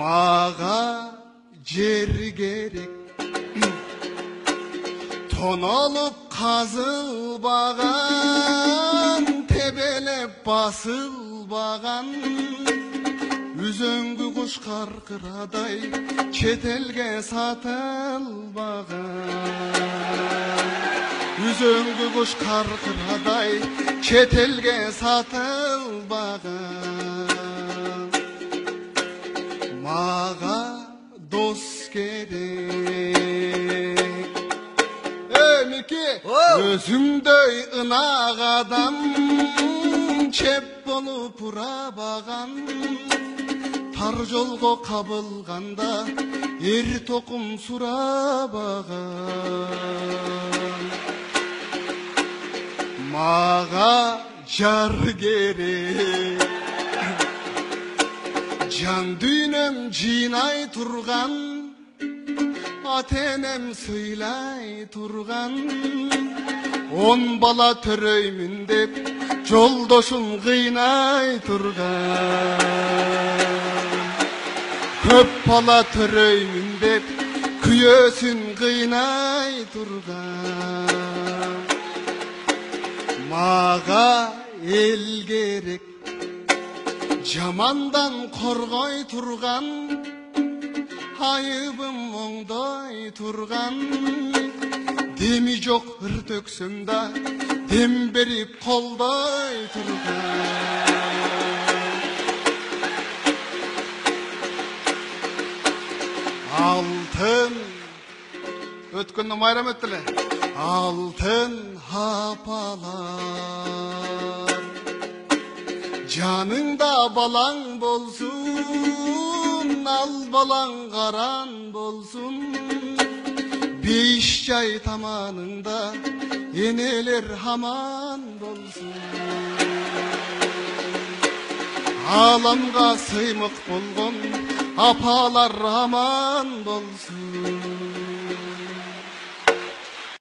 Mağa cer gerek, ton olup kazılbagan, tebelep basılbagan, üzöngü kuş karkıraday, çetelge satılbagan. Üzöngü kuş karkıraday, çetelge satılbagan. Mağa dost gerek. Miki, özümдөй ынак адам, чеп болуп урабаган, тар жолго кабылганда эр токум сурабаган. Мага жар керек, жан дүйнөм жыйнай турган, ата-энем сыйлай турган, 10 бала төрөймүн деп жолдошун кыйнай турган. Көп бала төрөймүн деп күйөөсүн кыйнай турган. Мага эл керек, жамандан коргой турган, айыбым оңдой турган, деми жок ыр төксөм да дем берип колдой турган. Алтын, өткөндө майрам өттү эле. Алтын апалар, жаныңда балаң болсун, ал балаң каран болсун, 5 жай таманыңда энелер хаман болсун. Аламга сыймык болгон апалар аман болсун.